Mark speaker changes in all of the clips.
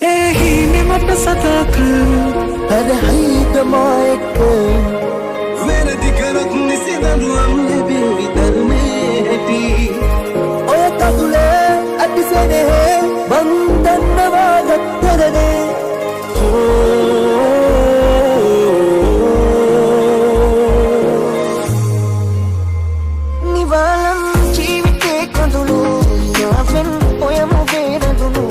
Speaker 1: එහිනේ මට සතක
Speaker 2: හරහයිද මායක
Speaker 1: වැරදි කරොත් නිසිදනුවම් ලැබේ විතරනේ ඇති
Speaker 2: ඔය කඳුලේ අතිසනේ මං දන්නවා ගත්තරනේ නිවාලම් ජීවිතේ කඳුළු යාවෙන් ඔයම බේරදුණු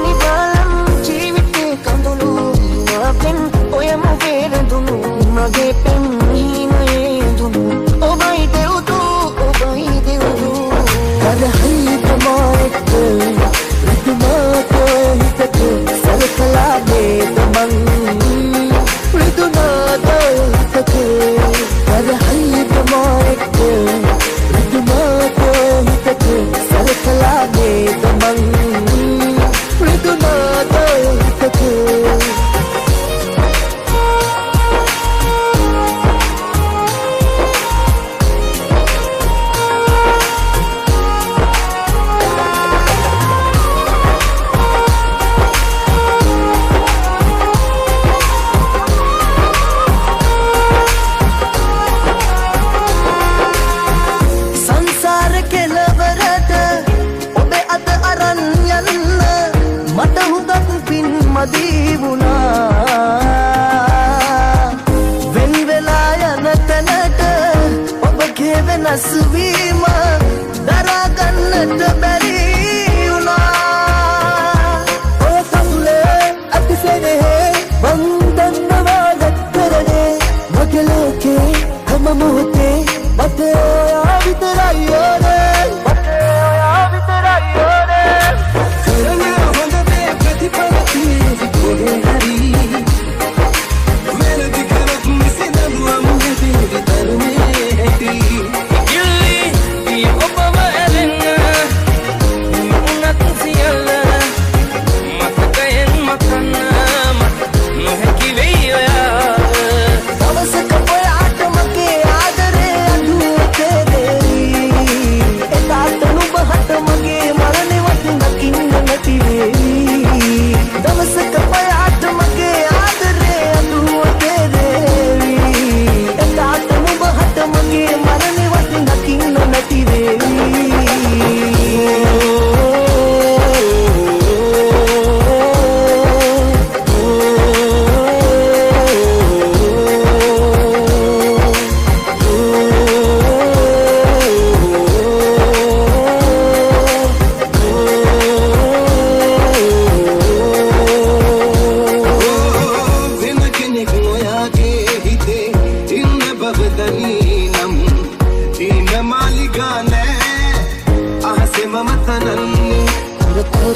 Speaker 2: නිවාලම් ජීවිතේ කඳුළු යාවෙන් ඔයම බේරදුණු මගේ පෙම් හිනේ දුණු ඔබයි දෙව්දු කරහයිද මායක රිදුනාතෝ හිතක සලකලා නේද මං රිදුනාතෝ හිතක කරහයිද මායක රිදුනාතෝ හිතක සලකලා නේද මං රිදුනාතෝ හිතක නස්වීම දරාගන්නට බැරි වුණා ඔය කඳුලේ අතිසනේ මං දන්නවා ගත්තරනේ මගේ ලෝකේ හැම මොහොතේ මට ඔයා විතරයි ඕනේ මට ඔයා විතරයි ඕනේ
Speaker 1: කරන හොඳ දේ ප්‍රතිඵල තියෙදි කොහේ හරි වැරදි කරොත් නිසිදනුවම් ලැබේ විතරනේ ඇති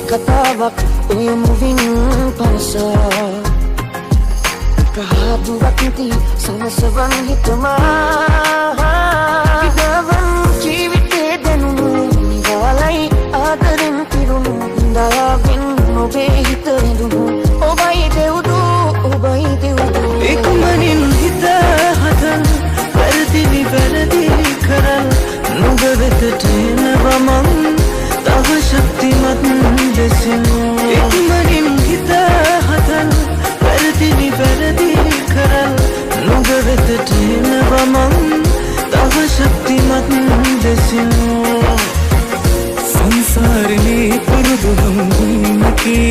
Speaker 2: kataවක් ඔය මුවින් පරසා ප්‍රහාදුවක් නැති සනසවන් හිතමා විදවන් ජීවිතේ දැනුණු නිවාලයි ආදරෙන් පිරුණු දයාවෙන් ඔබේ හිත රැඳුණු ඔබයි දෙව්දු
Speaker 1: එක්මනින් හිත හදන් වැරදි වැරදි කරල් නුඹ වෙතට එනවා මං තව ශක්තිමත් දෙසින් එක්මනින් හිත හදන් වැරදි කරල් නුඹ වෙතට එනවා මං තව ශක්තිමත් දෙසින් සංසාරේ පුරුදු හමුකී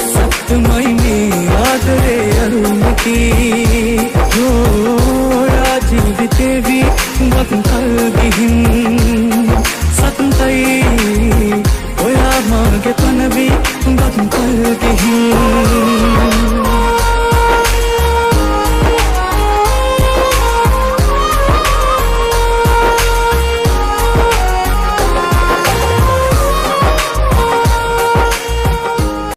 Speaker 1: සත්‍යමයි මේ ආදරේ අරුමකී ජෝරා ජීවිතේ වී වතුන් කල් ගිහින් සතුන්තයි ඔයා මාගේ පනවී වතුන් කල් ගිහින්